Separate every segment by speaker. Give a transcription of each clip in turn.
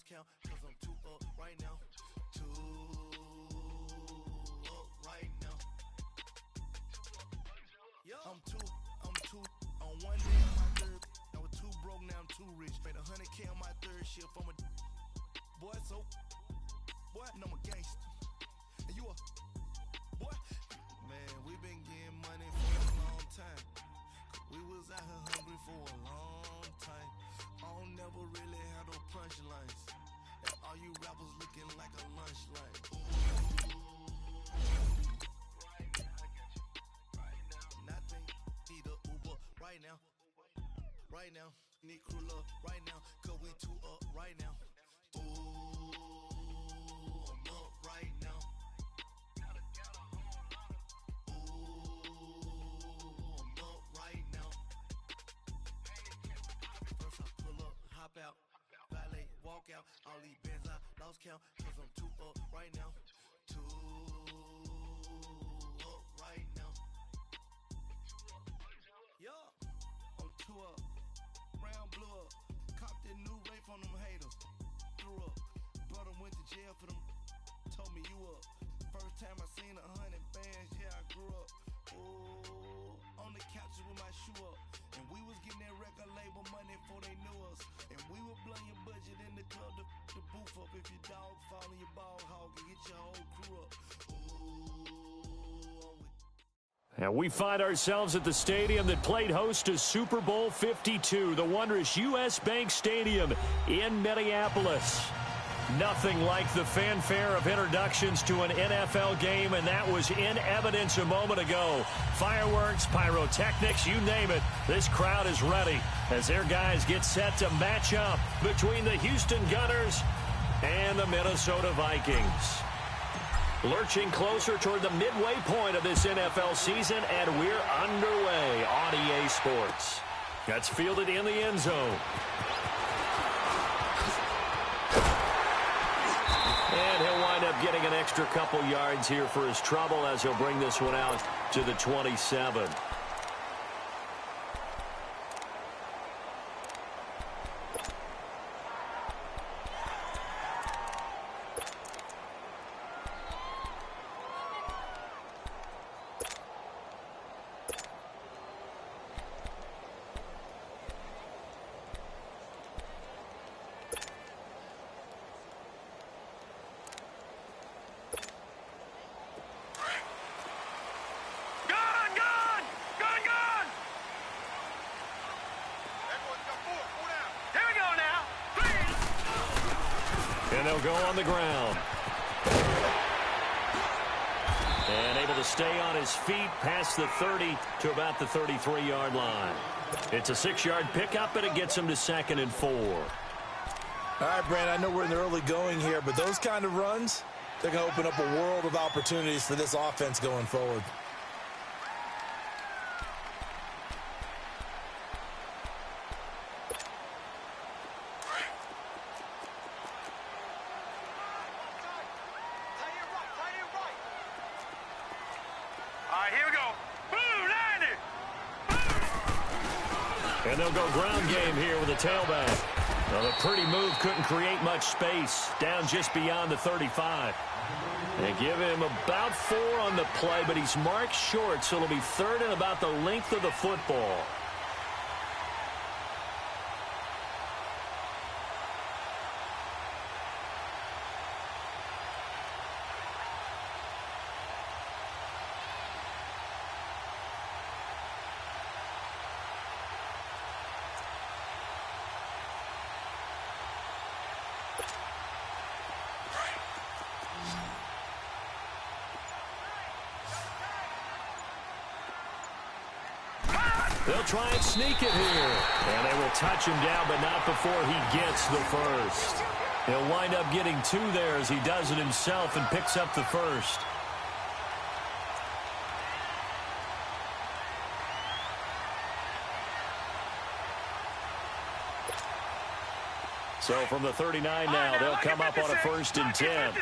Speaker 1: lost count, cause I'm 2 up right now. 2 up right now. I'm two on one day on my third. I was 2 broke, now I'm 2 rich. Made 100K on my third shift. I'm a boy, so boy, and I'm a gangster. And you a boy, man. We been getting money for a long time. We was out here hungry for a long time. I don't never really have no punchlines. And all you rappers looking like a lunch line. Nothing, need a Uber right now. Right now, need crew love right now. Cause we 2 up right now. Ooh, I'm up right now. Ooh, I'm up right now. First I pull up, hop out, valet, walk out. All these bands I lost count, cause I'm 2 up right now. 2 up right now. Yeah, I'm 2 up. Round blew up. Copped that new rape on them haters. Threw up. Brother went to jail for them. Told me you up. First time I seen 100 bands, yeah, I grew up. Ooh, on the couches with my shoe up. And we was getting that record label money before they knew us. And we were blowing your budget in the club to boof up. If your dog fall in your ball hog and get your whole crew up. Ooh,
Speaker 2: And we find ourselves at the stadium that played host to Super Bowl 52, the wondrous U.S. Bank Stadium in Minneapolis. Nothing like the fanfare of introductions to an NFL game, and that was in evidence a moment ago. Fireworks, pyrotechnics, you name it. This crowd is ready as their guys get set to match up between the Houston Gunners and the Minnesota Vikings. Lurching closer toward the midway point of this NFL season, and we're underway on EA Sports. That's fielded in the end zone. And he'll wind up getting an extra couple yards here for his trouble as he'll bring this one out to the 27. And they'll go on the ground. And able to stay on his feet past the 30 to about the 33-yard line. It's a 6-yard pickup, and it gets him to 2nd and 4.
Speaker 3: All right, Brand, I know we're in the early going here, but those kind of runs, they're going to open up a world of opportunities for this offense going forward.
Speaker 2: And they'll go ground game here with a tailback. Well, the pretty move couldn't create much space. Down just beyond the 35. They give him about 4 on the play, but he's marked short, so it'll be 3rd and about the length of the football. They'll try and sneak it here. And they will touch him down, but not before he gets the first. He'll wind up getting 2 there as he does it himself and picks up the first. So from the 39 now, they'll come up on a 1st and 10.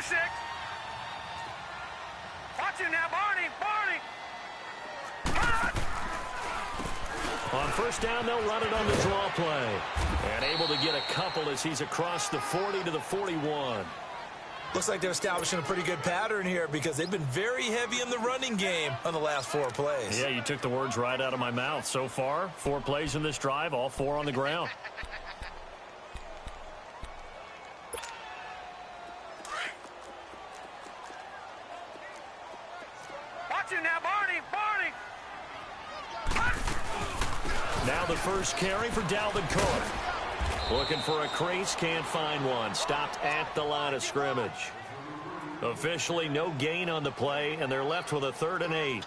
Speaker 4: Watch him now, Barney!
Speaker 2: On first down, they'll run it on the draw play. And able to get a couple as he's across the 40 to the 41.
Speaker 3: Looks like they're establishing a pretty good pattern here because they've been very heavy in the running game on the last 4 plays.
Speaker 2: Yeah, you took the words right out of my mouth. So far, 4 plays in this drive, all 4 on the ground.
Speaker 4: Watch it now, Barney!
Speaker 2: Now the first carry for Dalvin Cook. Looking for a crease, can't find one. Stopped at the line of scrimmage. Officially no gain on the play, and they're left with a 3rd and 8.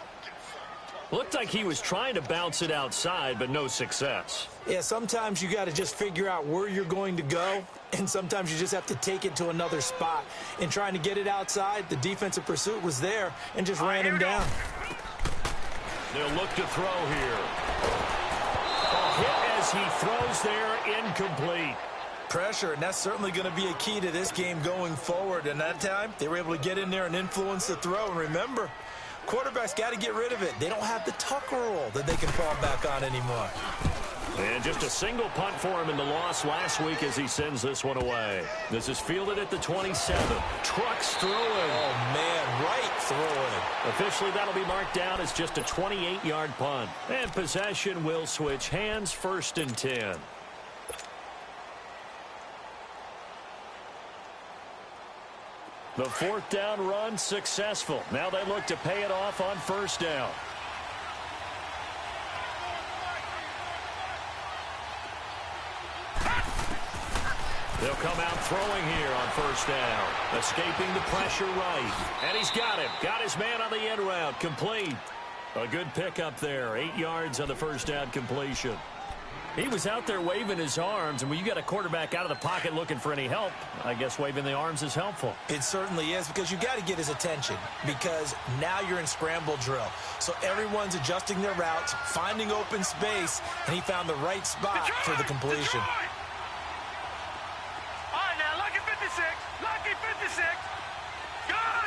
Speaker 2: Looked like he was trying to bounce it outside, but no success.
Speaker 3: Yeah, sometimes you got to just figure out where you're going to go, and sometimes you just have to take it to another spot. In trying to get it outside, the defensive pursuit was there and just ran him down.
Speaker 2: They'll look to throw here. A hit as he throws there, incomplete.
Speaker 3: Pressure, and that's certainly going to be a key to this game going forward. And that time, they were able to get in there and influence the throw. And remember, quarterbacks got to get rid of it. They don't have the tucker roll that they can fall back on anymore.
Speaker 2: And just a single punt for him in the loss last week as he sends this one away. This is fielded at the 27. Trucks through it.
Speaker 3: Oh, man, right through it.
Speaker 2: Officially, that'll be marked down as just a 28-yard punt. And possession will switch hands, 1st and 10. The 4th down run successful. Now they look to pay it off on 1st down. They'll come out throwing here on 1st down. Escaping the pressure right. And he's got him. Got his man on the end route. Complete. A good pickup there. 8 yards on the 1st down completion. He was out there waving his arms, and when you got a quarterback out of the pocket looking for any help, I guess waving the arms is helpful.
Speaker 3: It certainly is, because you got to get his attention, because now you're in scramble drill. So everyone's adjusting their routes, finding open space, and he found the right spot for the completion.
Speaker 4: All right, now, lucky 56. Lucky 56. Gone!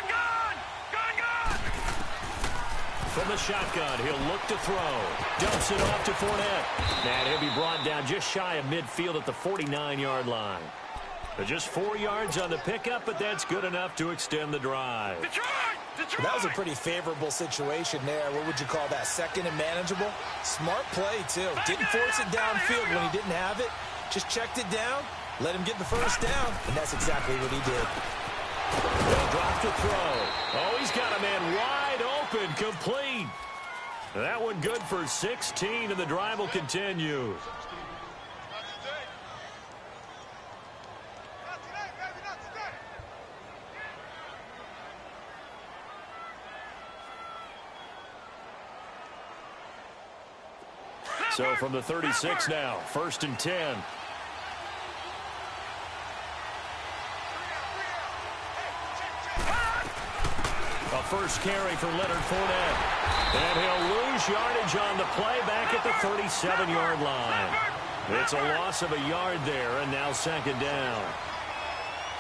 Speaker 2: From the shotgun, he'll look to throw. Dumps it off to Fournette. And he'll be brought down just shy of midfield at the 49-yard line. Just 4 yards on the pickup, but that's good enough to extend the drive.
Speaker 4: Detroit!
Speaker 3: That was a pretty favorable situation there. What would you call that? 2nd and manageable? Smart play, too. Didn't force it downfield when he didn't have it. Just checked it down, let him get the 1st down, and that's exactly what he did.
Speaker 2: They'll drop to throw. Oh, he's got a man wide open, complete. That one good for 16, and the drive will continue. So from the 36 now, 1st and 10. A first carry for Leonard Fournette. And he'll lose yardage on the play back at the 37-yard line. It's a loss of a yard there, and now 2nd down.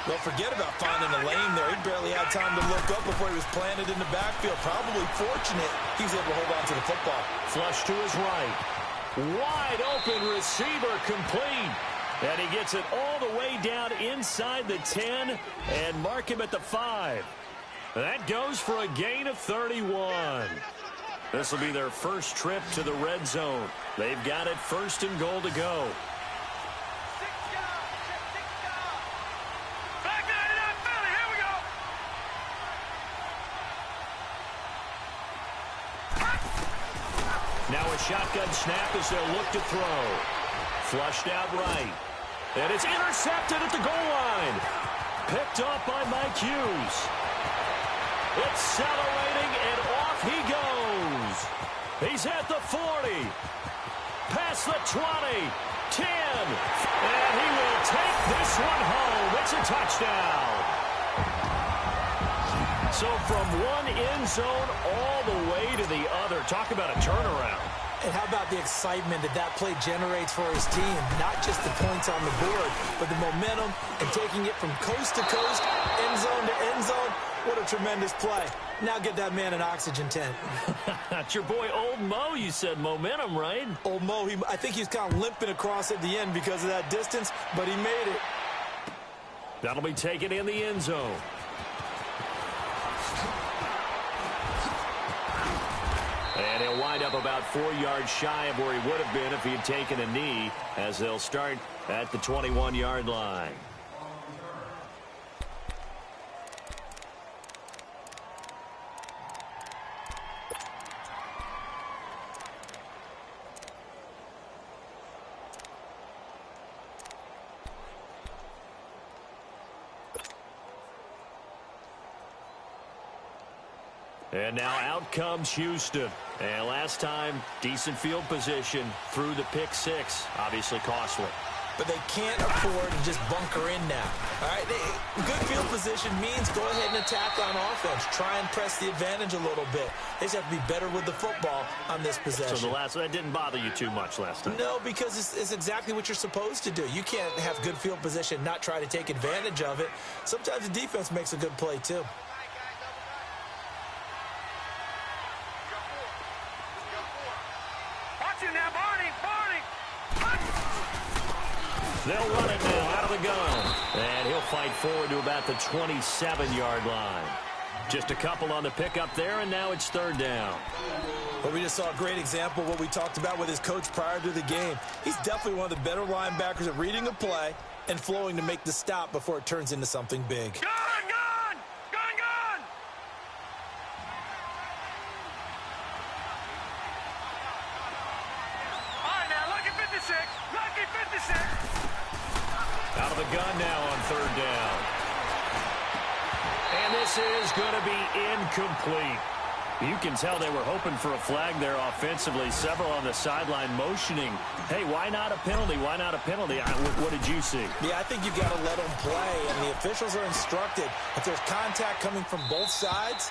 Speaker 3: Well, forget about finding a lane there. He barely had time to look up before he was planted in the backfield. Probably fortunate he was able to hold on to the football.
Speaker 2: Flush to his right. Wide open receiver, complete. And he gets it all the way down inside the 10 and mark him at the 5. That goes for a gain of 31. This will be their first trip to the red zone. They've got it 1st and goal to go. Now a shotgun snap as they'll look to throw. Flushed out right. And it's intercepted at the goal line. Picked off by Mike Hughes. Accelerating, and off he goes. He's at the 40. Past the 20. 10. And he will take this one home. It's a touchdown. So from one end zone all the way to the other. Talk about a turnaround.
Speaker 3: And how about the excitement that play generates for his team? Not just the points on the board, but the momentum and taking it from coast to coast, end zone to end zone. What a tremendous play. Now get that man an oxygen tent.
Speaker 2: That's your boy Old Mo, you said. Momentum, right?
Speaker 3: Old Mo, I think he's kind of limping across at the end because of that distance, but he made it.
Speaker 2: That'll be taken in the end zone. And he'll wind up about 4 yards shy of where he would have been if he had taken a knee, as they'll start at the 21-yard line. And now out comes Houston. And last time, decent field position through the pick six. Obviously costly.
Speaker 3: But they can't afford to just bunker in now. All right, good field position means go ahead and attack on offense. Try and press the advantage a little bit. They just have to be better with the football on this possession.
Speaker 2: So that didn't bother you too much last time?
Speaker 3: No, because it's exactly what you're supposed to do. You can't have good field position, not try to take advantage of it. Sometimes the defense makes a good play, too.
Speaker 2: They'll run it now out of the gun. And he'll fight forward to about the 27-yard line. Just a couple on the pickup there, and now it's third down.
Speaker 3: Well, we just saw a great example of what we talked about with his coach prior to the game. He's definitely one of the better linebackers at reading a play and flowing to make the stop before it turns into something big.
Speaker 4: Gun! Gun! Gun! Gun! All right, now, lucky 56. Lucky 56.
Speaker 2: Out of the gun now on third down. And this is going to be incomplete. You can tell they were hoping for a flag there offensively. Several on the sideline motioning, hey, why not a penalty? Why not a penalty? What did you see?
Speaker 3: Yeah, I think you've got to let them play, and the officials are instructed. If there's contact coming from both sides,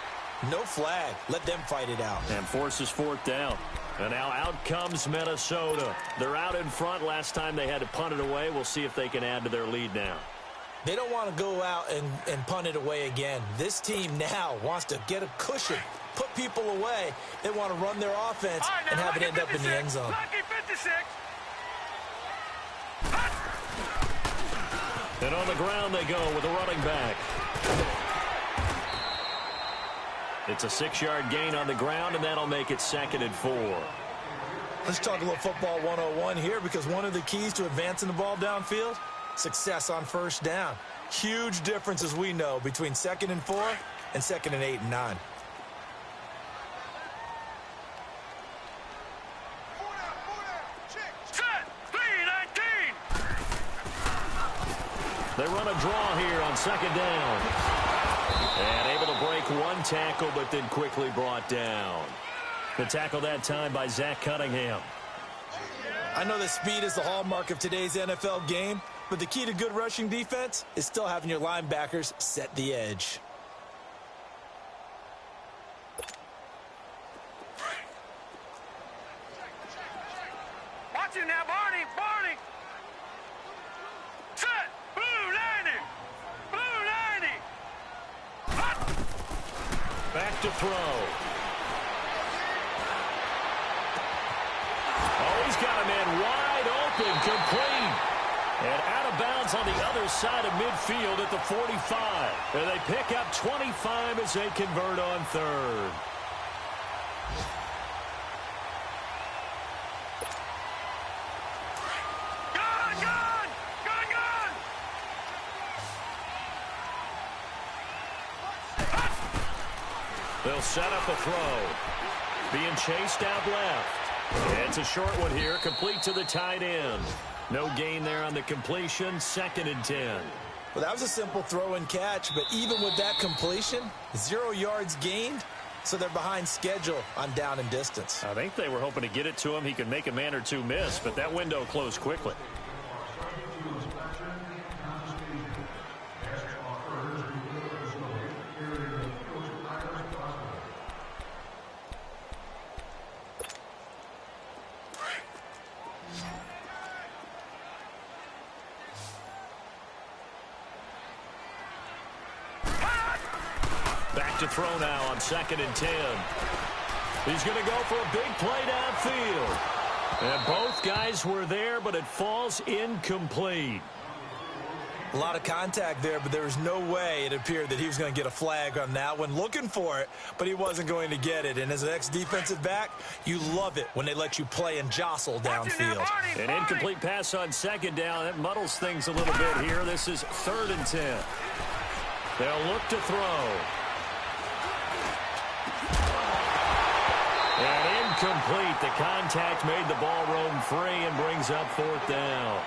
Speaker 3: no flag. Let them fight it out.
Speaker 2: And forces fourth down. And now out comes Minnesota. They're out in front. Last time they had to punt it away. We'll see if they can add to their lead now.
Speaker 3: They don't want to go out and punt it away again. This team now wants to get a cushion, put people away. They want to run their offense and have it end up in the end zone.
Speaker 4: Lucky 56.
Speaker 2: And on the ground they go with a running back. It's a 6-yard gain on the ground, and that'll make it 2nd and 4.
Speaker 3: Let's talk a little football 101 here, because one of the keys to advancing the ball downfield, success on first down. Huge difference, as we know, between 2nd and 4 and 2nd and 8 and 9.
Speaker 4: Set. 3-19.
Speaker 2: They run a draw here on 2nd down. And able to break one tackle, but then quickly brought down. The tackle that time by Zach Cunningham.
Speaker 3: I know that speed is the hallmark of today's NFL game, but the key to good rushing defense is still having your linebackers set the edge.
Speaker 4: Watch it now, Barney. Barney. Set. Blue 90. Blue 90. Hot.
Speaker 2: Back to throw. Oh, he's got a man wide open, complete. And out of bounds on the other side of midfield at the 45. And they pick up 25 as they convert on third.
Speaker 4: Gun! Gun! Gun! Gun!
Speaker 2: They'll set up a throw. Being chased out left. It's a short one here, complete to the tight end. No gain there on the completion, 2nd and 10.
Speaker 3: Well, that was a simple throw and catch, but even with that completion, 0 yards gained, so they're behind schedule on down and distance.
Speaker 2: I think they were hoping to get it to him. He could make a man or two miss, but that window closed quickly. back to throw now on 2nd and 10. He's going to go for a big play downfield. And both guys were there, but it falls incomplete.
Speaker 3: A lot of contact there, but there was no way it appeared that he was going to get a flag on that one. Looking for it, but he wasn't going to get it. And as an ex-defensive back, you love it when they let you play and jostle downfield.
Speaker 2: An incomplete pass on 2nd down. That muddles things a little bit here. This is 3rd and 10. They'll look to throw. And incomplete. The contact made the ball roam free and brings up 4th down.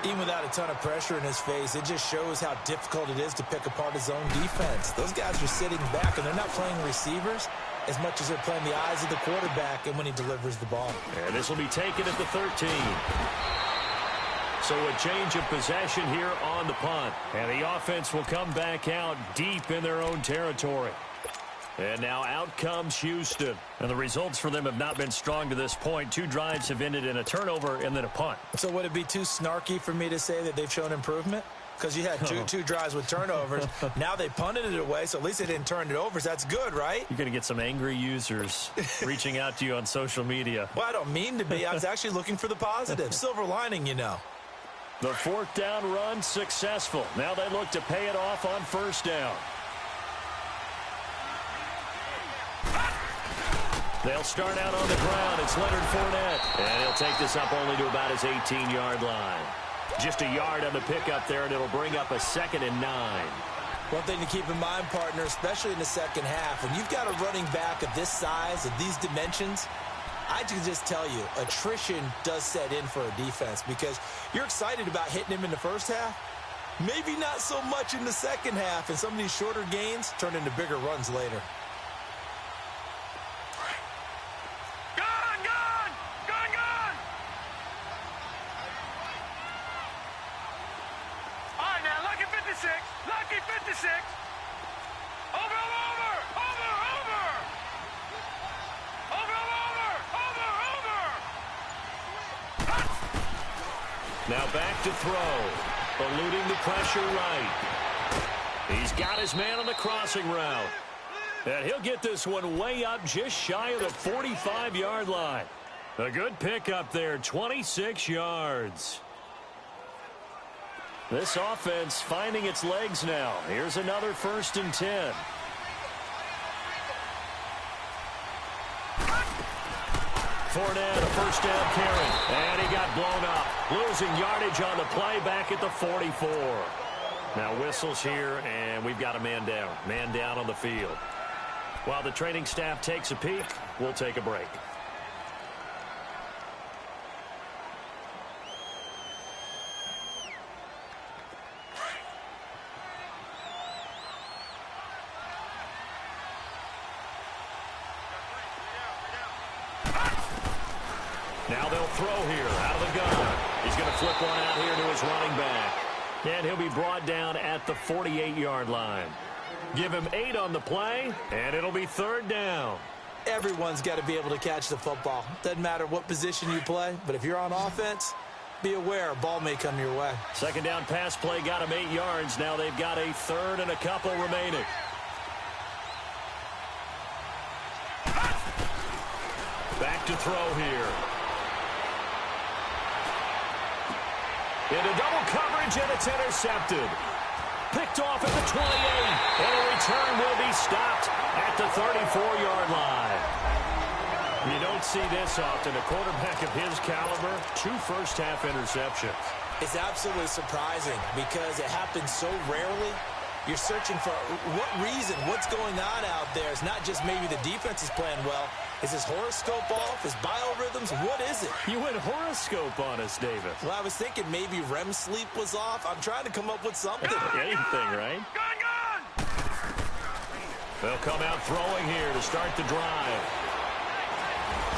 Speaker 3: Even without a ton of pressure in his face, it just shows how difficult it is to pick apart his own defense. Those guys are sitting back, and they're not playing receivers as much as they're playing the eyes of the quarterback and when he delivers the ball.
Speaker 2: And this will be taken at the 13. So a change of possession here on the punt. And the offense will come back out deep in their own territory. And now out comes Houston. And the results for them have not been strong to this point. 2 drives have ended in a turnover and then a punt.
Speaker 3: So would it be too snarky for me to say that they've shown improvement? Because you had two drives with turnovers. Now they punted it away, so at least they didn't turn it over. So that's good, right?
Speaker 2: You're going to get some angry users reaching out to you on social media.
Speaker 3: Well, I don't mean to be. I was actually looking for the positive. Silver lining, you know.
Speaker 2: The 4th down run successful. Now they look to pay it off on 1st down. They'll start out on the ground. It's Leonard Fournette. And he'll take this up only to about his 18-yard line. Just a yard on the pickup there, and it'll bring up a 2nd and 9.
Speaker 3: One thing to keep in mind, partner, especially in the second half, when you've got a running back of this size, of these dimensions, I can just tell you, attrition does set in for a defense because you're excited about hitting him in the first half. Maybe not so much in the second half, and some of these shorter gains turn into bigger runs later.
Speaker 4: Lucky 56. Over.
Speaker 2: Now back to throw. Eluding the pressure right. He's got his man on the crossing route. And he'll get this one way up just shy of the 45-yard line. A good pickup there, 26 yards. This offense finding its legs now. Here's another 1st and 10. Fournette, a 1st down carry. And he got blown up. Losing yardage on the play back at the 44. Now whistles here, and we've got a man down. Man down on the field. While the training staff takes a peek, we'll take a break. Now they'll throw here out of the gun. He's going to flip one out here to his running back. And he'll be brought down at the 48-yard line. Give him 8 on the play, and it'll be 3rd down.
Speaker 3: Everyone's got to be able to catch the football. Doesn't matter what position you play, but if you're on offense, be aware a ball may come your way.
Speaker 2: 2nd down pass play got him 8 yards. Now they've got a 3rd and a couple remaining. Back to throw here. Into double coverage, and it's intercepted. Picked off at the 28, and a return will be stopped at the 34-yard line. You don't see this often. A quarterback of his caliber, 2 first-half interceptions.
Speaker 3: It's absolutely surprising because it happens so rarely. You're searching for what reason, what's going on out there. It's not just maybe the defense is playing well. Is his horoscope off? His biorhythms? What is it?
Speaker 2: You went horoscope on us, David.
Speaker 3: Well, I was thinking maybe REM sleep was off. I'm trying to come up with something.
Speaker 2: Anything, right?
Speaker 4: Gun!
Speaker 2: They'll come out throwing here to start the drive.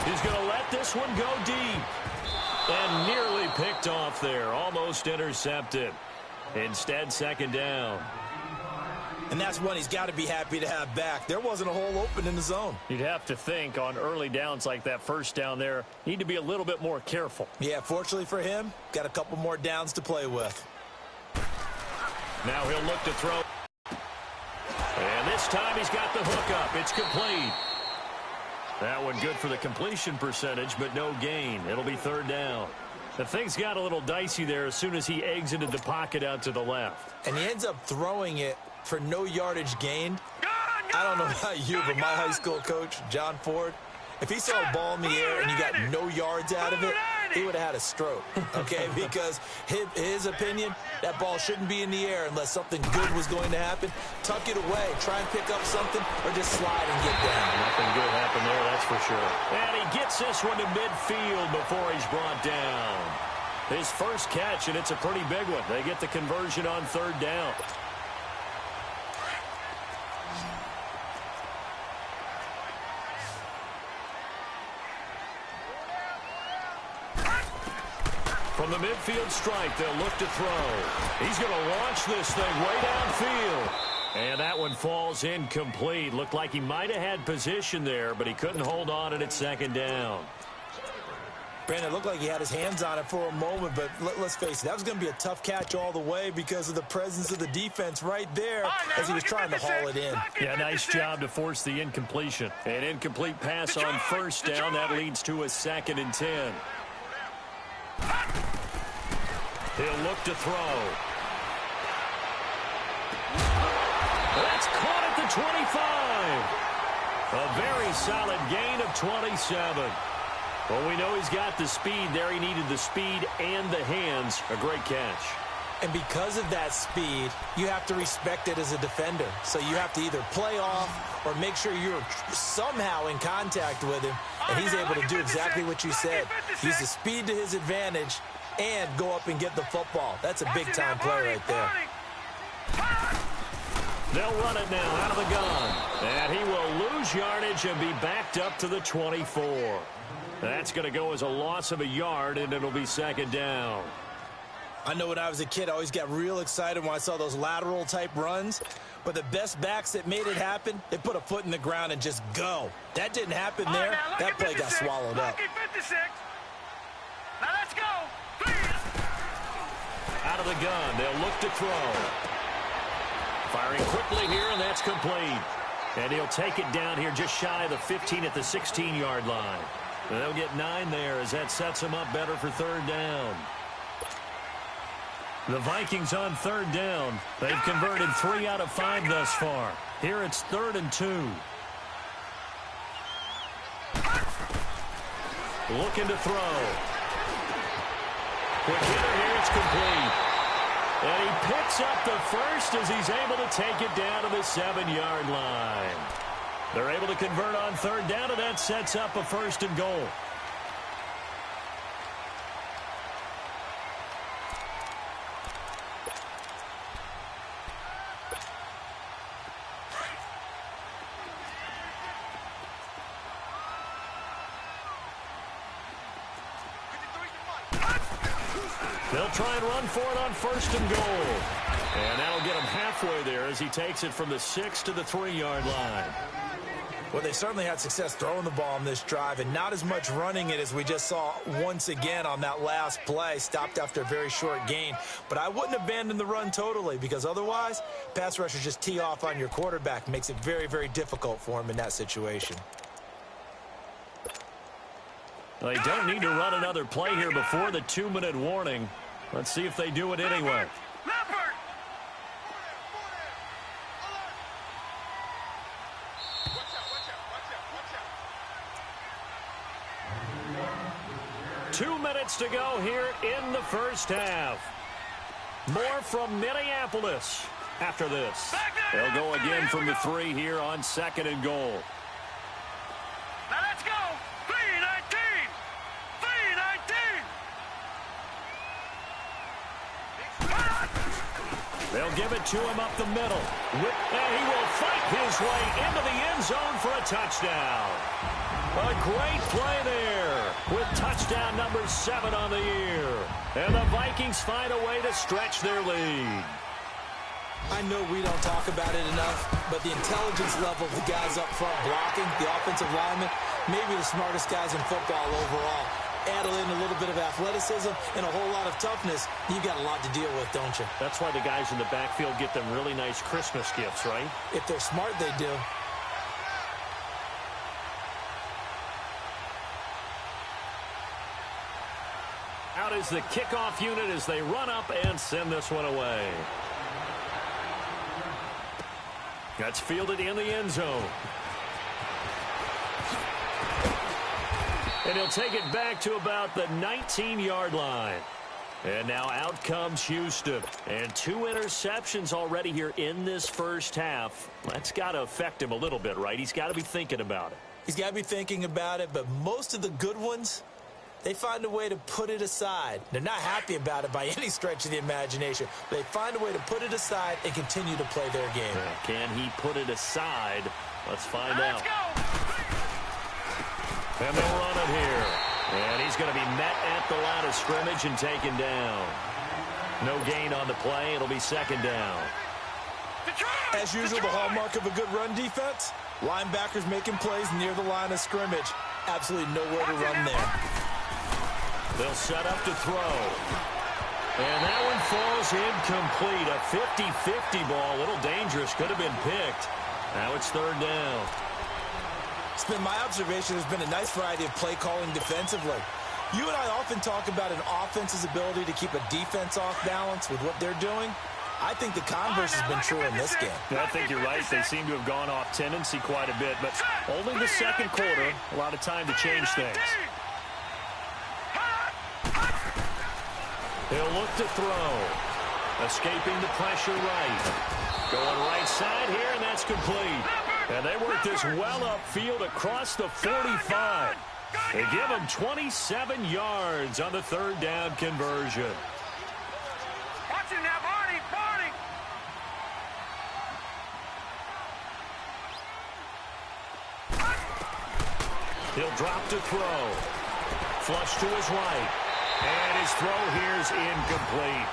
Speaker 2: He's going to let this one go deep. And nearly picked off there. Almost intercepted. Instead, 2nd down.
Speaker 3: And that's one he's got to be happy to have back. There wasn't a hole open in the zone.
Speaker 2: You'd have to think on early downs like that 1st down there, need to be a little bit more careful.
Speaker 3: Yeah, fortunately for him, got a couple more downs to play with.
Speaker 2: Now he'll look to throw. this time he's got the hook up. It's complete. That one good for the completion percentage, but no gain. It'll be third down. The things got a little dicey there as soon as he exited the pocket out to the left.
Speaker 3: And he ends up throwing it for no yardage gained. I don't know about you, but my high school coach, John Ford, if he saw a ball in the air and you got no yards out of it, he would have had a stroke, okay? Because his opinion, that ball shouldn't be in the air unless something good was going to happen. Tuck it away, try and pick up something, or just slide and get down.
Speaker 2: Nothing good happened there, that's for sure. And he gets this one to midfield before he's brought down. His first catch, and it's a pretty big one. They get the conversion on third down. From the midfield strike, they'll look to throw. He's going to launch this thing way downfield. And that one falls incomplete. Looked like he might have had position there, but he couldn't hold on and it's second down.
Speaker 3: Brandon, it looked like he had his hands on it for a moment, but let's face it, that was going to be a tough catch all the way because of the presence of the defense right there as he was trying to haul it in.
Speaker 2: Yeah, nice job to force the incompletion. An incomplete pass on first down. That leads to a 2nd and 10. He'll look to throw. That's caught at the 25. A very solid gain of 27. Well, we know he's got the speed there. He needed the speed and the hands. A great catch.
Speaker 3: And because of that speed, you have to respect it as a defender. So you have to either play off or make sure you're somehow in contact with him. And he's able to do exactly what you said. Use the speed to his advantage and go up and get the football. That's a big-time play right there.
Speaker 2: They'll run it now out of the gun. And he will lose yardage and be backed up to the 24. That's going to go as a loss of a yard, and it'll be second down.
Speaker 3: I know when I was a kid, I always got real excited when I saw those lateral-type runs. But the best backs that made it happen, they put a foot in the ground and just go. That didn't happen there. That play got swallowed up.
Speaker 4: Now let's go. Please.
Speaker 2: Out of the gun, they'll look to throw. Firing quickly here, and that's complete. And he'll take it down here just shy of the 15 at the 16-yard line. And they'll get 9 there as that sets them up better for third down. The Vikings on third down. They've converted 3 out of 5 thus far. Here it's 3rd and 2. Looking to throw. Quick hitter here, it's complete. And he picks up the first as he's able to take it down to the 7-yard line. They're able to convert on third down, and that sets up a 1st and goal. They'll try and run for it on 1st and goal. And that'll get him halfway there as he takes it from the 6 to the 3-yard line.
Speaker 3: Well, they certainly had success throwing the ball on this drive and not as much running it as we just saw once again on that last play. Stopped after a very short gain. But I wouldn't abandon the run totally because otherwise, pass rushers just tee off on your quarterback. Makes it very, very difficult for him in that situation.
Speaker 2: They don't need to run another play here before the 2-minute warning. Let's see if they do it anyway.
Speaker 4: Leopard.
Speaker 2: 2 minutes to go here in the first half. More from Minneapolis after this. They'll go again from the 3 here on 2nd and goal.
Speaker 4: Now let's go. 3-19. 3-19.
Speaker 2: They'll give it to him up the middle. And he will fight his way into the end zone for a touchdown. A great play there with touchdown number 7 on the year. And the Vikings find a way to stretch their lead.
Speaker 3: I know we don't talk about it enough, but the intelligence level of the guys up front blocking, the offensive linemen, maybe the smartest guys in football overall. Add in a little bit of athleticism and a whole lot of toughness, you've got a lot to deal with, don't you?
Speaker 2: That's why the guys in the backfield get them really nice Christmas gifts, right?
Speaker 3: If they're smart, they do.
Speaker 2: Out is the kickoff unit as they run up and send this one away. That's fielded in the end zone. And he'll take it back to about the 19-yard line. And now out comes Houston. And 2 interceptions already here in this first half. That's got to affect him a little bit, right? He's got to be thinking about it.
Speaker 3: He's got to be thinking about it, but most of the good ones, they find a way to put it aside. They're not happy about it by any stretch of the imagination. They find a way to put it aside and continue to play their game.
Speaker 2: Can he put it aside? Let's find out.
Speaker 4: Let's go.
Speaker 2: And they'll run it here. And he's going to be met at the line of scrimmage and taken down. No gain on the play. It'll be second down.
Speaker 3: As usual, the hallmark of a good run defense, linebackers making plays near the line of scrimmage. Absolutely nowhere to run there.
Speaker 2: They'll set up to throw. And that one falls incomplete. A 50-50 ball. A little dangerous. Could have been picked. Now it's third down.
Speaker 3: It's been my observation there's been a nice variety of play calling defensively. You and I often talk about an offense's ability to keep a defense off balance with what they're doing. I think the converse has been true in this game.
Speaker 2: I think you're right. They seem to have gone off tendency quite a bit, but only the second quarter. A lot of time to change things. He'll look to throw. Escaping the pressure right. Going right side here, and that's complete. And they work this well upfield across the 45. They give him 27 yards on the third down conversion.
Speaker 4: Watch it now, Barney, Barney.
Speaker 2: He'll drop to throw. Flush to his right. And his throw here is incomplete.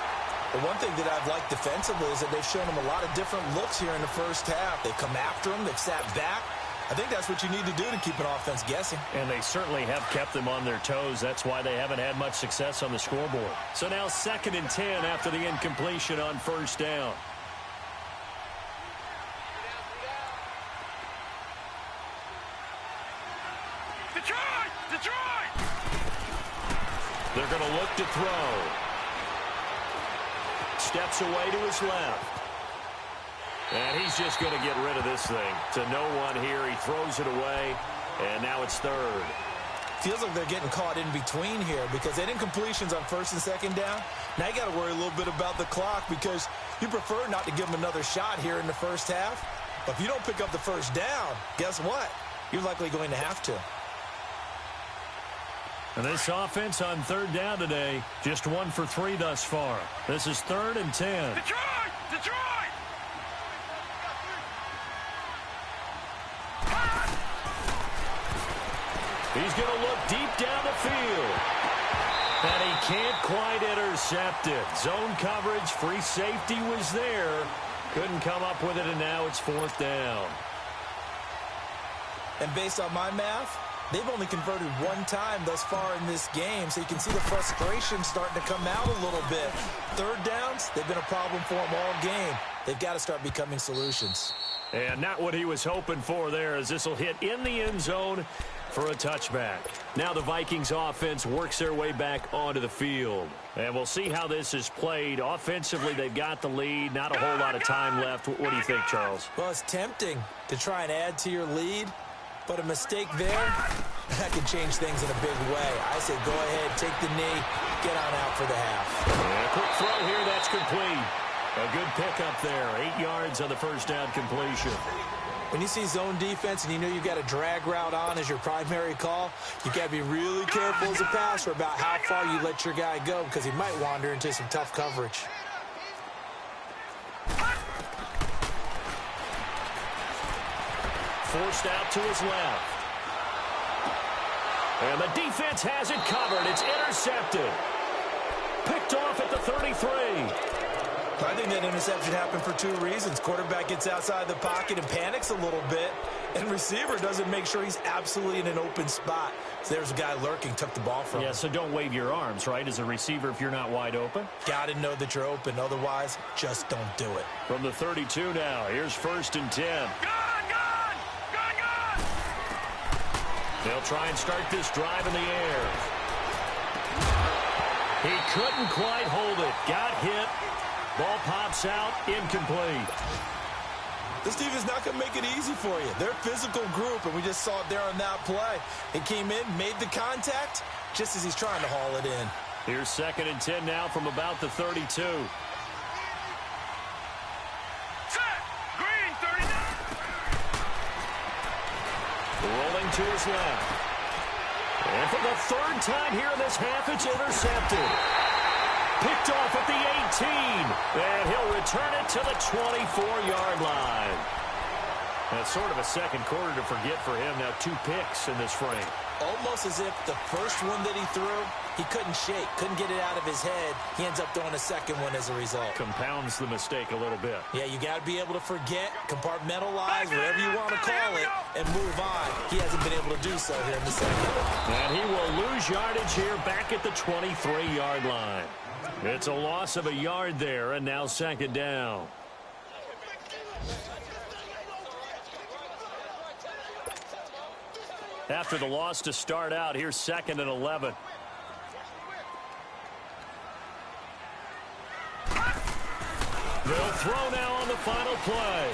Speaker 3: The one thing that I've liked defensively is that they've shown him a lot of different looks here in the first half. They've come after him. They've sat back. I think that's what you need to do to keep an offense guessing.
Speaker 2: And they certainly have kept them on their toes. That's why they haven't had much success on the scoreboard. So now 2nd and 10 after the incompletion on first down.
Speaker 4: Detroit! Detroit!
Speaker 2: They're going to look to throw. Steps away to his left. And he's just going to get rid of this thing. To no one here. He throws it away. And now it's third.
Speaker 3: Feels like they're getting caught in between here because they didn't incompletions on 1st and 2nd down. Now you got to worry a little bit about the clock because you prefer not to give them another shot here in the first half. But if you don't pick up the first down, guess what? You're likely going to have to.
Speaker 2: And this offense on third down today, just 1 for 3 thus far. This is 3rd and 10.
Speaker 4: Detroit! Detroit!
Speaker 2: He's going to look deep down the field. And he can't quite intercept it. Zone coverage, free safety was there. Couldn't come up with it, and now it's 4th down.
Speaker 3: And based on my math, they've only converted 1 time thus far in this game, so you can see the frustration starting to come out a little bit. Third downs, they've been a problem for them all game. They've got to start becoming solutions.
Speaker 2: And not what he was hoping for there, as this will hit in the end zone for a touchback. Now the Vikings offense works their way back onto the field. And we'll see how this is played. Offensively, they've got the lead. Not a whole lot of time left. What do you think, Charles?
Speaker 3: Well, it's tempting to try and add to your lead. But a mistake there, that can change things in a big way. I say go ahead, take the knee, get on out for the half.
Speaker 2: And a quick throw here, that's complete. A good pickup there, 8 yards on the first down completion.
Speaker 3: When you see zone defense and you know you've got a drag route on as your primary call, you got to be really careful as a passer about how far you let your guy go because he might wander into some tough coverage.
Speaker 2: Forced out to his left. And the defense has it covered. It's intercepted. Picked off at the 33.
Speaker 3: I think that interception happened for two reasons. Quarterback gets outside the pocket and panics a little bit, and receiver doesn't make sure he's absolutely in an open spot. So there's a guy lurking, took the ball from him.
Speaker 2: Yeah, so don't wave your arms, right, as a receiver if you're not wide open.
Speaker 3: Got to know that you're open. Otherwise, just don't do it.
Speaker 2: From the 32 now, here's 1st and 10.
Speaker 4: Gone!
Speaker 2: They'll try and start this drive in the air. He couldn't quite hold it. Got hit. Ball pops out, incomplete.
Speaker 3: This defense is not going to make it easy for you. They're a physical group, and we just saw it there on that play. It came in, made the contact, just as he's trying to haul it in.
Speaker 2: Here's 2nd and 10 now from about the 32.
Speaker 4: Set! Green, 39!
Speaker 2: Rolling to his left. And for the 3rd time here in this half, it's intercepted. Picked off at the 18. And he'll return it to the 24-yard line. That's sort of a second quarter to forget for him. Now 2 picks in this frame.
Speaker 3: Almost as if the first one that he threw, he couldn't shake, couldn't get it out of his head. He ends up throwing a second one as a result.
Speaker 2: Compounds the mistake a little bit.
Speaker 3: Yeah, you got to be able to forget, compartmentalize, whatever you want to call it, and move on. He hasn't been able to do so here in the second.
Speaker 2: And he will lose yardage here back at the 23-yard line. It's a loss of a yard there, and now 2nd down. After the loss to start out, here's 2nd and 11. They'll throw now on the final play.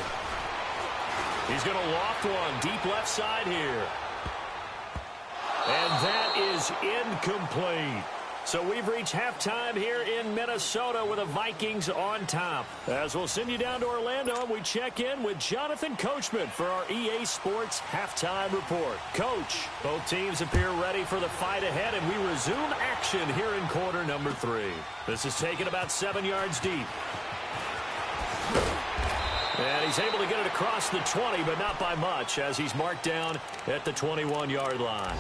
Speaker 2: He's going to loft one deep left side here. And that is incomplete. So we've reached halftime here in Minnesota with the Vikings on top. As we'll send you down to Orlando, and we check in with Jonathan Coachman for our EA Sports Halftime Report. Coach, both teams appear ready for the fight ahead, and we resume action here in quarter number 3. This is taken about 7 yards deep. And he's able to get it across the 20, but not by much, as he's marked down at the 21-yard line.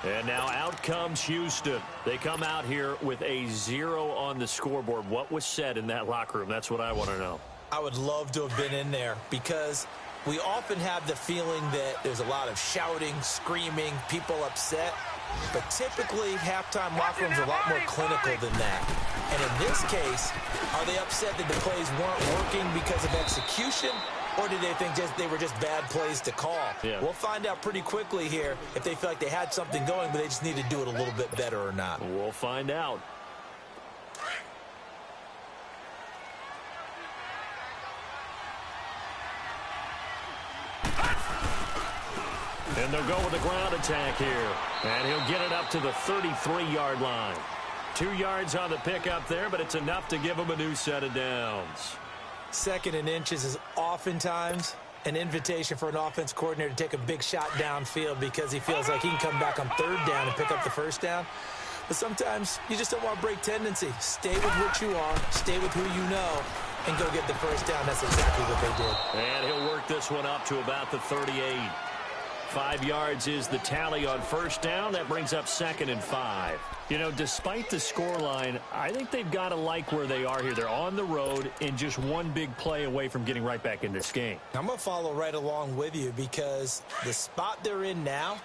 Speaker 2: And now out comes Houston. They come out here with a 0 on the scoreboard. What was said in that locker room? That's what I want to know.
Speaker 3: I would love to have been in there because we often have the feeling that there's a lot of shouting, screaming, people upset. But typically, halftime locker rooms are a lot more clinical than that. And in this case, are they upset that the plays weren't working because of execution? Or did they think they were just bad plays to call?
Speaker 2: Yeah.
Speaker 3: We'll find out pretty quickly here if they feel like they had something going, but they just need to do it a little bit better or not.
Speaker 2: We'll find out. And they'll go with a ground attack here. And he'll get it up to the 33-yard line. 2 yards on the pickup there, but it's enough to give him a new set of downs.
Speaker 3: 2nd and inches is oftentimes an invitation for an offense coordinator to take a big shot downfield because he feels like he can come back on 3rd down and pick up the 1st down. But sometimes you just don't want to break tendency. Stay with what you are, stay with who you know, and go get the 1st down. That's exactly what they did.
Speaker 2: And he'll work this one up to about the 38. 5 yards is the tally on 1st down. That brings up 2nd and 5. You know, despite the scoreline, I think they've got to like where they are here. They're on the road and just one big play away from getting right back in this game.
Speaker 3: I'm going to follow right along with you because the spot they're in now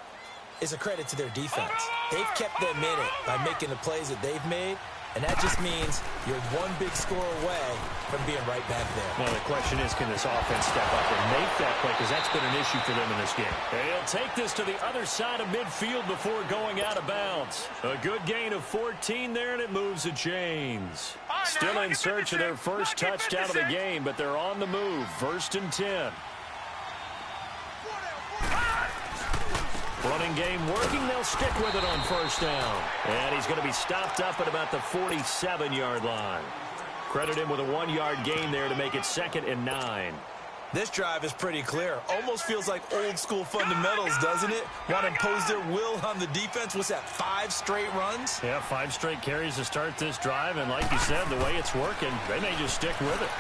Speaker 3: is a credit to their defense. They've kept them in it by making the plays that they've made, and that just means you're one big score away from being right back there.
Speaker 2: Well, the question is, can this offense step up and make that play? Because that's been an issue for them in this game. They'll take this to the other side of midfield before going out of bounds. A good gain of 14 there, and it moves the chains. Still in search of their first touchdown of the game, but they're on the move. 1st and 10. Running game working. They'll stick with it on 1st down. And he's going to be stopped up at about the 47-yard line. Credit him with a 1-yard gain there to make it 2nd and 9.
Speaker 3: This drive is pretty clear. Almost feels like old-school fundamentals, doesn't it? Want to impose their will on the defense. What's that, 5 straight runs?
Speaker 2: Yeah, 5 straight carries to start this drive. And like you said, the way it's working, they may just stick with it.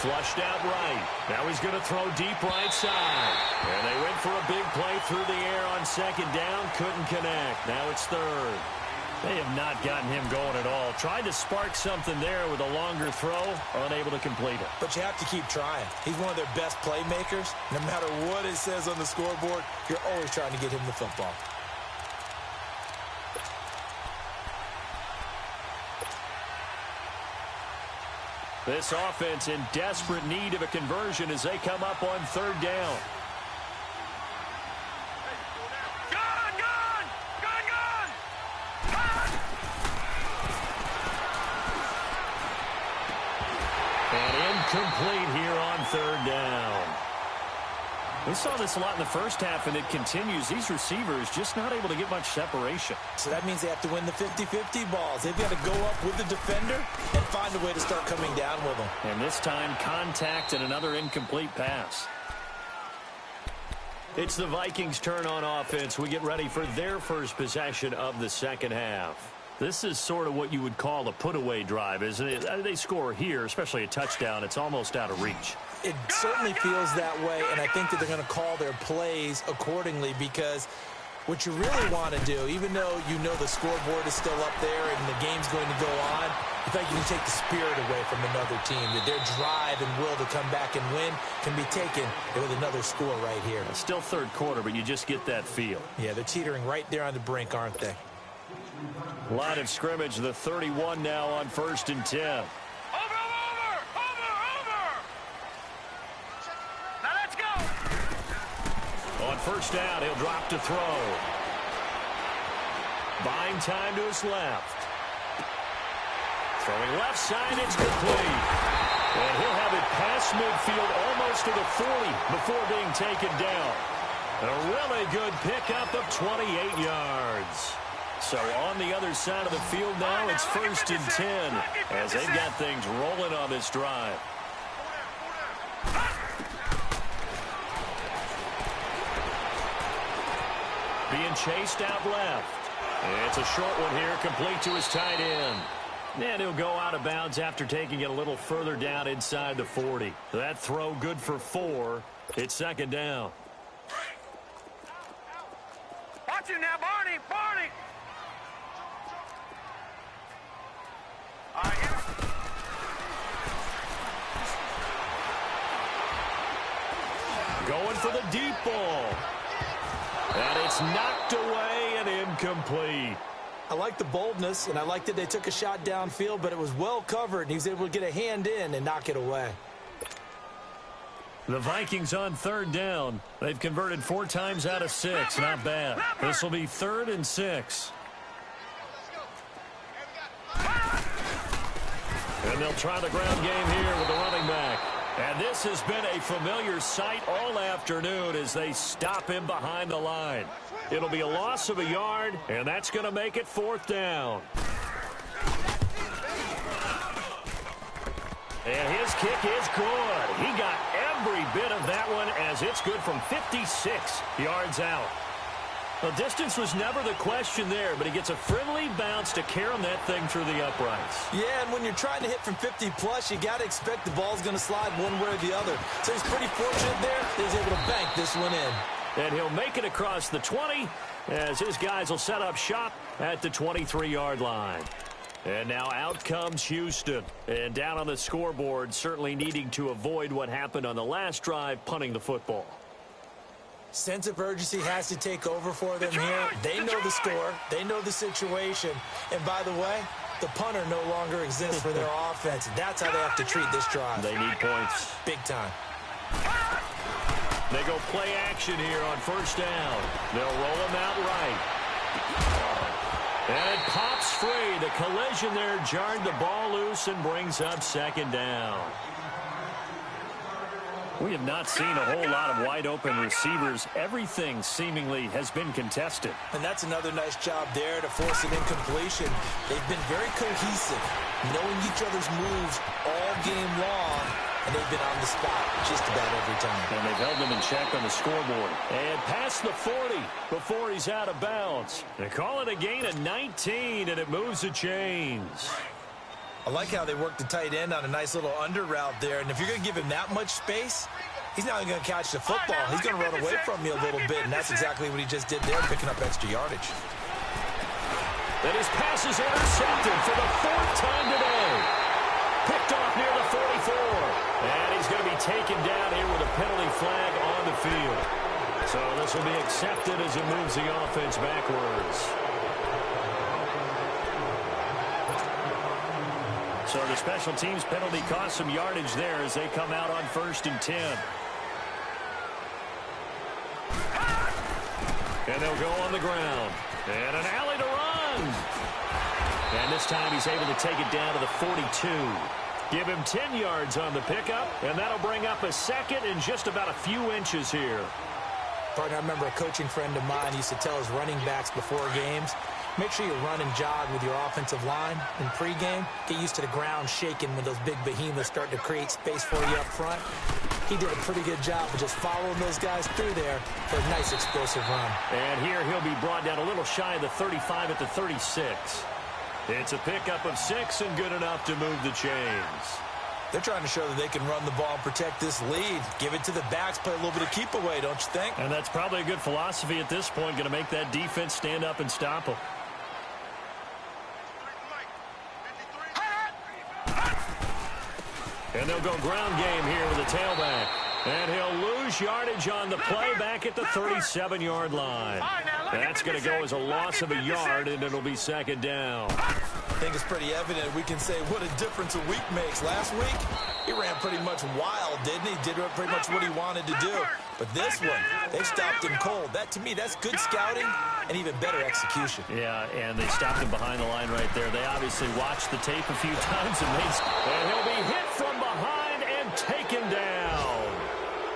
Speaker 2: Flushed out right. Now he's going to throw deep right side. And they went for a big play through the air on 2nd down. Couldn't connect. Now it's 3rd. They have not gotten him going at all. Tried to spark something there with a longer throw, unable to complete it.
Speaker 3: But you have to keep trying. He's one of their best playmakers. No matter what it says on the scoreboard, you're always trying to get him the football.
Speaker 2: This offense in desperate need of a conversion as they come up on third down. And incomplete here on third down. We saw this a lot in the first half, and it continues. These receivers just not able to get much separation.
Speaker 3: So that means they have to win the 50-50 balls. They've got to go up with the defender and find a way to start coming down with them.
Speaker 2: And this time, contact and another incomplete pass. It's the Vikings' turn on offense. We get ready for their first possession of the second half. This is sort of what you would call a put-away drive, isn't it? They score here, especially a touchdown. It's almost out of reach.
Speaker 3: It certainly feels that way, and I think that they're going to call their plays accordingly because what you really want to do, even though you know the scoreboard is still up there and the game's going to go on, in fact, you can take the spirit away from another team. That their drive and will to come back and win can be taken with another score right here.
Speaker 2: It's still third quarter, but you just get that feel.
Speaker 3: Yeah, they're teetering right there on the brink, aren't they?
Speaker 2: Line of scrimmage, the 31 now on 1st and 10.
Speaker 4: Over! Now let's go!
Speaker 2: On first down, he'll drop to throw. Buying time to his left. Throwing left side, it's complete. And he'll have it past midfield almost to the 40 before being taken down. A really good pickup of 28 yards. So on the other side of the field now, it's 1st and 10 as they've got things rolling on this drive. Being chased out left. It's a short one here, complete to his tight end. And he'll go out of bounds after taking it a little further down inside the 40. That throw good for 4. It's 2nd down.
Speaker 4: Watch you now, Barney! All right, here.
Speaker 2: Going for the deep ball. And it's knocked away and incomplete.
Speaker 3: I like the boldness, and I like that they took a shot downfield, but it was well covered, and he was able to get a hand in and knock it away.
Speaker 2: The Vikings on 3rd down. They've converted 4 times out of 6. Not bad. This will be 3rd and 6. And they'll try the ground game here with the running back. And this has been a familiar sight all afternoon as they stop him behind the line. It'll be a loss of a yard, and that's going to make it 4th down. And his kick is good. He got every bit of that one as it's good from 56 yards out. The distance was never the question there, but he gets a friendly bounce to carom that thing through the uprights.
Speaker 3: Yeah, and when you're trying to hit from 50-plus, you got to expect the ball's going to slide one way or the other. So he's pretty fortunate there that he's able to bank this one in.
Speaker 2: And he'll make it across the 20 as his guys will set up shop at the 23-yard line. And now out comes Houston. And down on the scoreboard, certainly needing to avoid what happened on the last drive, punting the football.
Speaker 3: Sense of urgency has to take over for them here. They know the score. They know the situation. And by the way, the punter no longer exists for their offense. That's how they have to treat this drive.
Speaker 2: They need points.
Speaker 3: Big time.
Speaker 2: They go play action here on 1st down. They'll roll him out right. And it pops free. The collision there jarred the ball loose and brings up 2nd down. We have not seen a whole lot of wide-open receivers. Everything seemingly has been contested.
Speaker 3: And that's another nice job there to force an incompletion. They've been very cohesive, knowing each other's moves all game long, and they've been on the spot just about every time.
Speaker 2: And they've held them in check on the scoreboard. And past the 40 before he's out of bounds. They call it a gain of 19, and it moves the chains.
Speaker 3: I like how they work the tight end on a nice little under route there. And if you're going to give him that much space, he's not going to catch the football. He's going to run away from you a little bit, and that's exactly what he just did there, picking up extra yardage.
Speaker 2: And his pass is intercepted for the 4th time today. Picked off near the 44. And he's going to be taken down here with a penalty flag on the field. So this will be accepted as it moves the offense backwards. So the special teams penalty cost some yardage there as they come out on 1st and 10. And they'll go on the ground. And an alley to run. And this time he's able to take it down to the 42. Give him 10 yards on the pickup, and that'll bring up a second and just about a few inches here.
Speaker 3: Partner, I remember a coaching friend of mine used to tell his running backs before games, make sure you run and jog with your offensive line in pregame. Get used to the ground shaking when those big behemoths start to create space for you up front. He did a pretty good job of just following those guys through there for a nice explosive run.
Speaker 2: And here he'll be brought down a little shy of the 35 at the 36. It's a pickup of 6 and good enough to move the chains.
Speaker 3: They're trying to show that they can run the ball and protect this lead. Give it to the backs, play a little bit of keep away, don't you think?
Speaker 2: And that's probably a good philosophy at this point, going to make that defense stand up and stop them. And they'll go ground game here with a tailback. And he'll lose yardage on the play back at the 37-yard line. That's going to go as a loss of a yard, and it'll be 2nd down.
Speaker 3: I think it's pretty evident we can say what a difference a week makes. Last week, he ran pretty much wild, didn't he? Did pretty much what he wanted to do. But this one, they stopped him cold. That, to me, that's good scouting and even better execution.
Speaker 2: Yeah, and they stopped him behind the line right there. They obviously watched the tape a few times, and he'll be hit from behind and taken down.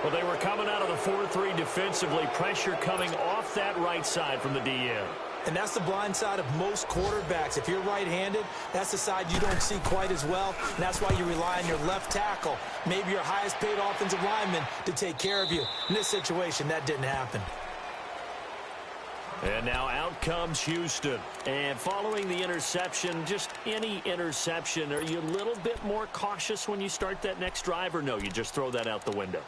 Speaker 2: Well, they were coming out of the 4-3 defensively. Pressure coming off that right side from the DN.
Speaker 3: And that's the blind side of most quarterbacks. If you're right-handed, that's the side you don't see quite as well. And that's why you rely on your left tackle, maybe your highest-paid offensive lineman, to take care of you. In this situation, that didn't happen.
Speaker 2: And now out comes Houston. And following the interception, just any interception, are you a little bit more cautious when you start that next drive, or no, you just throw that out the window?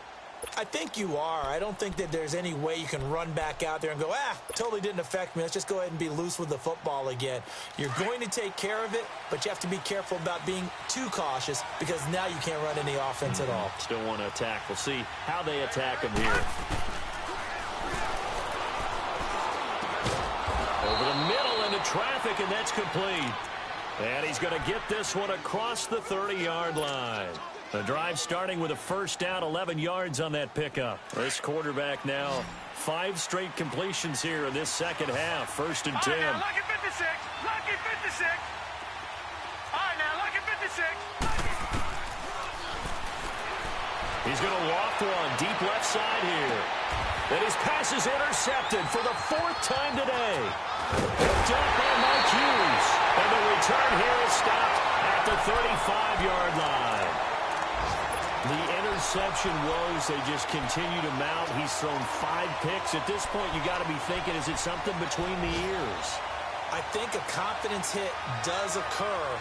Speaker 3: I think you are. I don't think that there's any way you can run back out there and go, totally didn't affect me. Let's just go ahead and be loose with the football again. You're going to take care of it, but you have to be careful about being too cautious because now you can't run any offense at all.
Speaker 2: Still want to attack. We'll see how they attack him here. Over the middle into traffic, and that's complete. And he's going to get this one across the 30-yard line. The drive starting with a 1st down, 11 yards on that pickup. This quarterback now 5 straight completions here in this second half. 1st and 10.
Speaker 4: All right, now, lucky 56. Lucky 56. All right, now, lucky 56.
Speaker 2: He's going to loft one deep left side here. And his pass is intercepted for the 4th time today. Picked up by Mike Hughes. And the return here is stopped at the 35-yard line. The interception woes, they just continue to mount. He's thrown 5 picks. At this point, you got to be thinking, is it something between the ears?
Speaker 3: I think a confidence hit does occur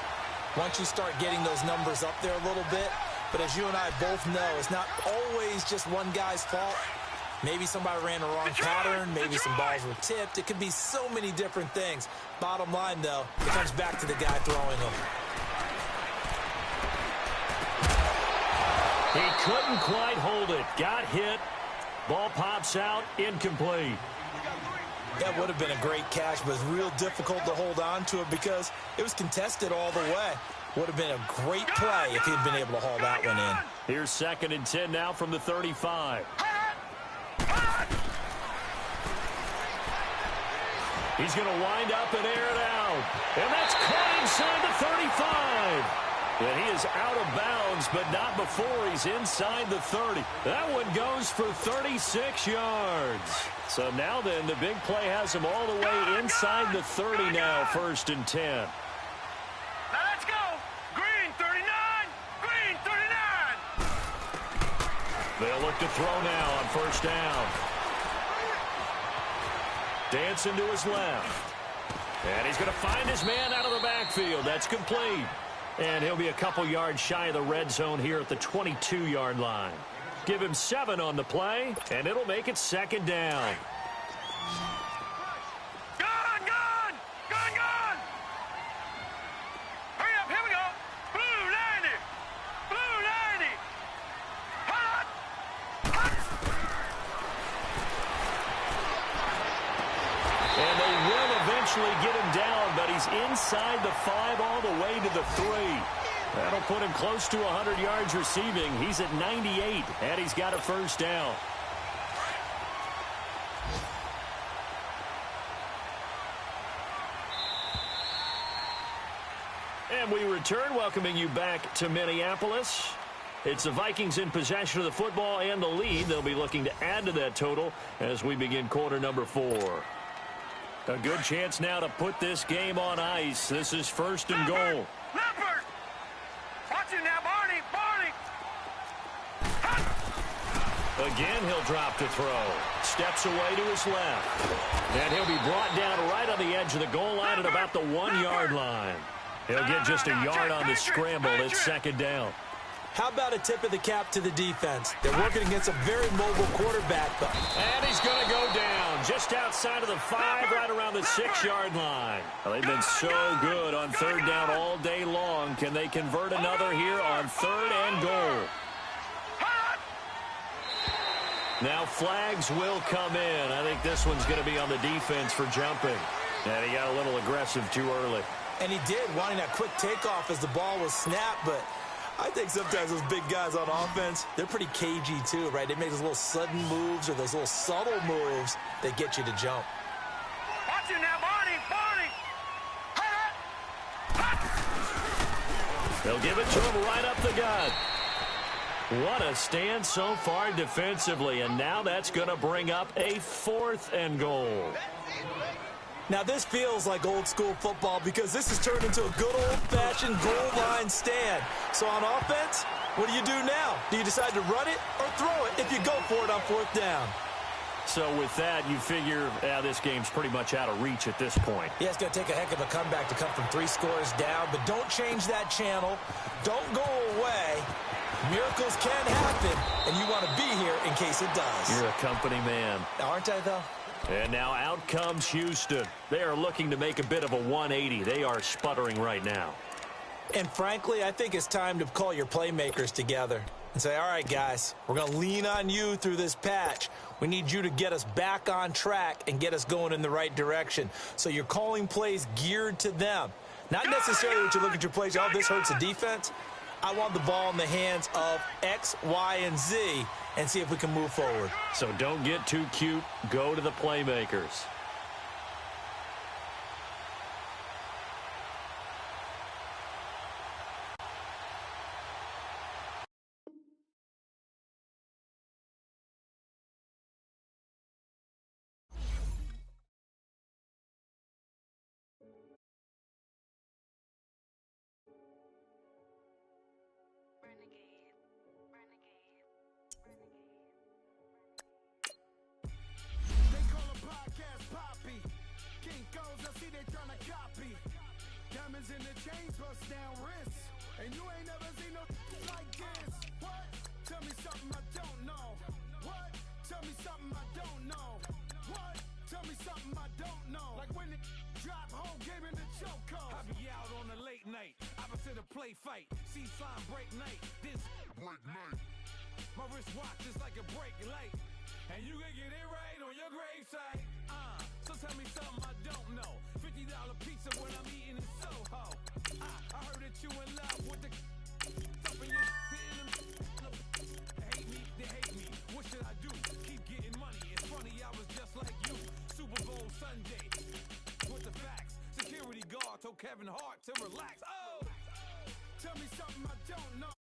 Speaker 3: once you start getting those numbers up there a little bit. But as you and I both know, it's not always just one guy's fault. Maybe somebody ran the wrong pattern. Maybe some balls were tipped. It could be so many different things. Bottom line, though, it comes back to the guy throwing them.
Speaker 2: He couldn't quite hold it. Got hit. Ball pops out. Incomplete.
Speaker 3: That would have been a great catch, but it's real difficult to hold on to it because it was contested all the way. Would have been a great play if he'd been able to haul that one in.
Speaker 2: Here's 2nd and 10 now from the 35. He's going to wind up and air it out. And that's caught inside the 35. And he is out of bounds, but not before he's inside the 30. That one goes for 36 yards. So now then, the big play has him all the way inside the 30 now, 1st and 10.
Speaker 4: Now let's go. Green 39. Green 39.
Speaker 2: They'll look to throw now on 1st down. Dancing to his left. And he's going to find his man out of the backfield. That's complete. And he'll be a couple yards shy of the red zone here at the 22-yard line. Give him 7 on the play, and it'll make it 2nd down.
Speaker 4: Gun, gun. Gun, gun.
Speaker 2: inside the 5 all the way to the 3. That'll put him close to 100 yards receiving. He's at 98, and he's got a first down. And we return, welcoming you back to Minneapolis. It's the Vikings in possession of the football and the lead. They'll be looking to add to that total as we begin quarter number 4. A good chance now to put this game on ice. This is first and goal.
Speaker 4: Leopard! Watch it now, Barney! Barney!
Speaker 2: Again, he'll drop to throw. Steps away to his left. And he'll be brought down right on the edge of the goal line at about the 1-yard line. He'll get just a yard on the scramble. It's second down.
Speaker 3: How about a tip of the cap to the defense? They're working against a very mobile quarterback, though.
Speaker 2: And he's going to go down just outside of the 5, right around the 6-yard line. Well, they've been so good on third down all day long. Can they convert another here on third and goal? Now flags will come in. I think this one's going to be on the defense for jumping. And he got a little aggressive too early.
Speaker 3: And he did, wanting that quick takeoff as the ball was snapped, but I think sometimes those big guys on offense, they're pretty cagey too, right? They make those little sudden moves or those little subtle moves that get you to jump.
Speaker 4: Watch it now, Barney! Barney!
Speaker 2: They'll give it to him right up the gut. What a stand so far defensively, and now that's going to bring up a 4th and goal.
Speaker 3: Now, this feels like old-school football because this has turned into a good old-fashioned goal line stand. So on offense, what do you do now? Do you decide to run it or throw it if you go for it on 4th down?
Speaker 2: So with that, you figure this game's pretty much out of reach at this point.
Speaker 3: Yeah, it's going to take a heck of a comeback to come from 3 scores down, but don't change that channel. Don't go away. Miracles can happen, and you want to be here in case it does.
Speaker 2: You're a company man.
Speaker 3: Aren't I, though?
Speaker 2: And now out comes Houston. They are looking to make a bit of a 180. They are sputtering right now.
Speaker 3: And frankly, I think it's time to call your playmakers together and say, all right, guys, we're going to lean on you through this patch. We need you to get us back on track and get us going in the right direction. So you're calling plays geared to them. Not necessarily that you look at your plays, oh, this hurts the defense. I want the ball in the hands of X, Y, and Z and see if we can move forward.
Speaker 2: So don't get too cute. Go to the playmakers.
Speaker 1: In the chains, bust down wrists, and you ain't never seen no like this. What? Tell me something I don't know. What? Tell me something I don't know. What? Tell me something I don't know. Like when it drop, whole game in the chokehold. I be out on a late night, opposite a play fight. See slime break night, this break night. My wristwatch is like a break light, and you can get it right on your gravesite. So tell me something I don't know. $50 pizza when I'm eating in Soho. I heard that you in love with the stuff in your they hate me. What should I do? Keep getting money. It's funny, I was just like you. Super Bowl Sunday with the facts. Security guard told Kevin Hart to relax. Oh, tell me something I don't know.